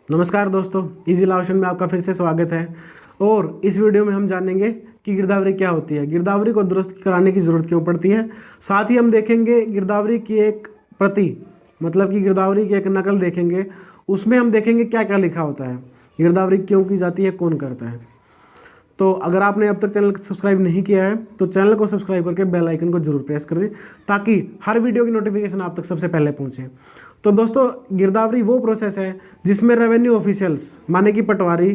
नमस्कार दोस्तों, easy law option में आपका फिर से स्वागत है। और इस वीडियो में हम जानेंगे कि गिरदावरी क्या होती है, गिरदावरी को दुरुस्त कराने की ज़रूरत क्यों पड़ती है। साथ ही हम देखेंगे गिरदावरी की एक प्रति, मतलब कि गिरदावरी की एक नकल देखेंगे, उसमें हम देखेंगे क्या क्या लिखा होता है, गिरदावरी क्यों की जाती है, कौन करता है। तो अगर आपने अब तक चैनल को सब्सक्राइब नहीं किया है तो चैनल को सब्सक्राइब करके बेल आइकन को जरूर प्रेस करें ताकि हर वीडियो की नोटिफिकेशन आप तक सबसे पहले पहुंचे। तो दोस्तों, गिरदावरी वो प्रोसेस है जिसमें रेवेन्यू ऑफिशियल्स माने कि पटवारी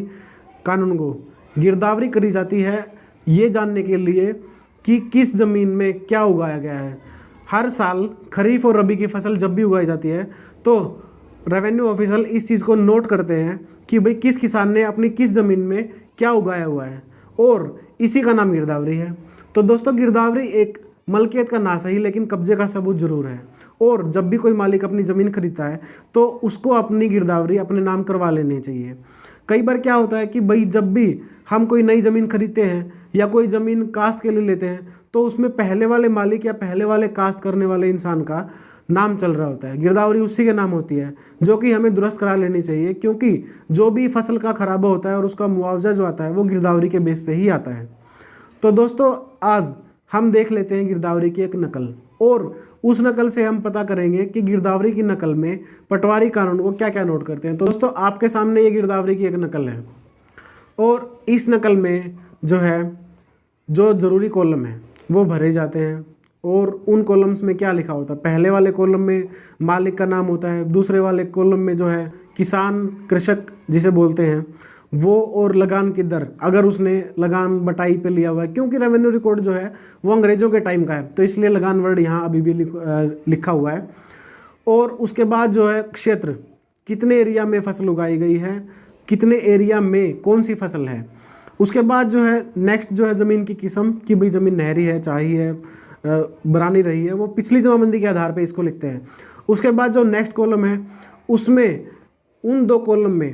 कानून को गिरदावरी करी जाती है ये जानने के लिए कि किस ज़मीन में क्या उगाया गया है। हर साल खरीफ और रबी की फसल जब भी उगाई जाती है तो रेवेन्यू ऑफिसर इस चीज़ को नोट करते हैं कि भाई किस किसान ने अपनी किस ज़मीन में क्या उगाया हुआ है, और इसी का नाम गिरदावरी है। तो दोस्तों, गिरदावरी एक मलकियत का ना सही लेकिन कब्जे का सबूत जरूर है। और जब भी कोई मालिक अपनी ज़मीन खरीदता है तो उसको अपनी गिरदावरी अपने नाम करवा लेनी चाहिए। कई बार क्या होता है कि भाई जब भी हम कोई नई ज़मीन खरीदते हैं या कोई ज़मीन काश्त के लिए लेते हैं तो उसमें पहले वाले मालिक या पहले वाले काश्त करने वाले इंसान का नाम चल रहा होता है, गिरदावरी उसी के नाम होती है, जो कि हमें दुरुस्त करा लेनी चाहिए, क्योंकि जो भी फसल का खराबा होता है और उसका मुआवजा जो आता है वो गिरदावरी के बेस पे ही आता है। तो दोस्तों, आज हम देख लेते हैं गिरदावरी की एक नकल, और उस नकल से हम पता करेंगे कि गिरदावरी की नकल में पटवारी कानून को क्या क्या नोट करते हैं। तो दोस्तों, आपके सामने ये गिरदावरी की एक नकल है, और इस नकल में जो है जो ज़रूरी कॉलम है वो भरे जाते हैं, और उन कॉलम्स में क्या लिखा होता है, पहले वाले कॉलम में मालिक का नाम होता है, दूसरे वाले कॉलम में जो है किसान, कृषक जिसे बोलते हैं वो, और लगान की दर अगर उसने लगान बटाई पे लिया हुआ है, क्योंकि रेवेन्यू रिकॉर्ड जो है वो अंग्रेज़ों के टाइम का है तो इसलिए लगान वर्ड यहाँ अभी भी लिखा हुआ है। और उसके बाद जो है क्षेत्र, कितने एरिया में फसल उगाई गई है, कितने एरिया में कौन सी फसल है। उसके बाद जो है नेक्स्ट जो है ज़मीन की किस्म, कि भाई ज़मीन नहरी है, चाही है, बरानी रही है, वो पिछली जमाबंदी के आधार पे इसको लिखते हैं। उसके बाद जो नेक्स्ट कॉलम है उसमें उन दो कॉलम में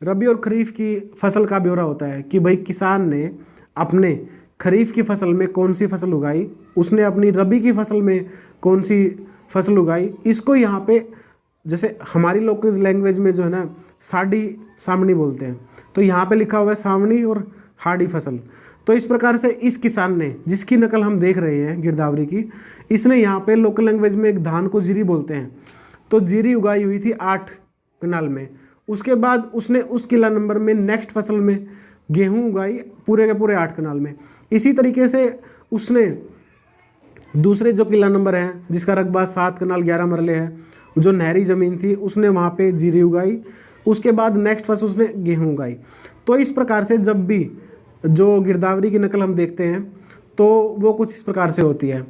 रबी और खरीफ की फसल का ब्यौरा होता है कि भाई किसान ने अपने खरीफ की फसल में कौन सी फसल उगाई, उसने अपनी रबी की फसल में कौन सी फसल उगाई। इसको यहाँ पे जैसे हमारी लोकल लैंग्वेज में जो है ना साड़ी सामनी बोलते हैं, तो यहाँ पे लिखा हुआ है सावनी और हाड़ी फसल। तो इस प्रकार से इस किसान ने, जिसकी नकल हम देख रहे हैं गिरदावरी की, इसने यहाँ पे लोकल लैंग्वेज में एक धान को जीरी बोलते हैं, तो जीरी उगाई हुई थी 8 कनाल में। उसके बाद उसने उस किला नंबर में नेक्स्ट फसल में गेहूं उगाई पूरे के पूरे 8 कनाल में। इसी तरीके से उसने दूसरे जो किला नंबर है जिसका रकबा 7 कनाल 11 मरले है, जो नहरी ज़मीन थी, उसने वहाँ पे जीरी उगाई। उसके बाद नेक्स्ट फसल उसने गेहूँ उगाई। तो इस प्रकार से जब भी जो गिरदावरी की नकल हम देखते हैं तो वो कुछ इस प्रकार से होती है।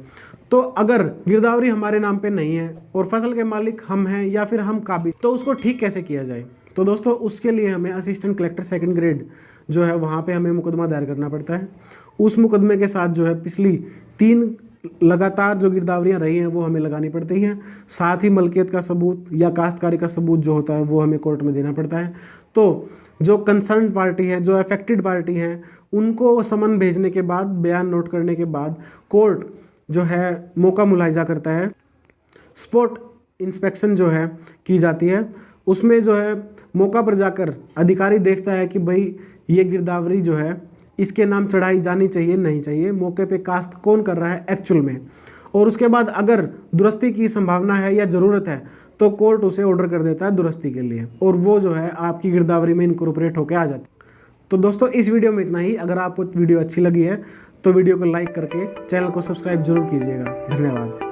तो अगर गिरदावरी हमारे नाम पे नहीं है और फसल के मालिक हम हैं या फिर हम काबिल, तो उसको ठीक कैसे किया जाए। तो दोस्तों, उसके लिए हमें असिस्टेंट कलेक्टर सेकंड ग्रेड जो है वहाँ पे हमें मुकदमा दायर करना पड़ता है। उस मुकदमे के साथ जो है पिछली 3 लगातार जो गिरदावरियाँ रही हैं वो हमें लगानी पड़ती हैं। साथ ही मलकियत का सबूत या काश्तकारी का सबूत जो होता है वो हमें कोर्ट में देना पड़ता है। तो जो कंसर्न पार्टी है, जो अफेक्टेड पार्टी है, उनको समन भेजने के बाद, बयान नोट करने के बाद कोर्ट जो है मौका मुलाहिजा करता है। स्पॉट इंस्पेक्शन जो है की जाती है, उसमें जो है मौका पर जाकर अधिकारी देखता है कि भाई ये गिरदावरी जो है इसके नाम चढ़ाई जानी चाहिए नहीं चाहिए, मौके पे कास्ट कौन कर रहा है एक्चुअल में। और उसके बाद अगर दुरुस्ती की संभावना है या ज़रूरत है तो कोर्ट उसे ऑर्डर कर देता है दुरुस्ती के लिए, और वो जो है आपकी गिरदावरी में इनकॉर्पोरेट होकर आ जाती है। तो दोस्तों, इस वीडियो में इतना ही। अगर आपको वीडियो अच्छी लगी है तो वीडियो को लाइक करके चैनल को सब्सक्राइब जरूर कीजिएगा। धन्यवाद।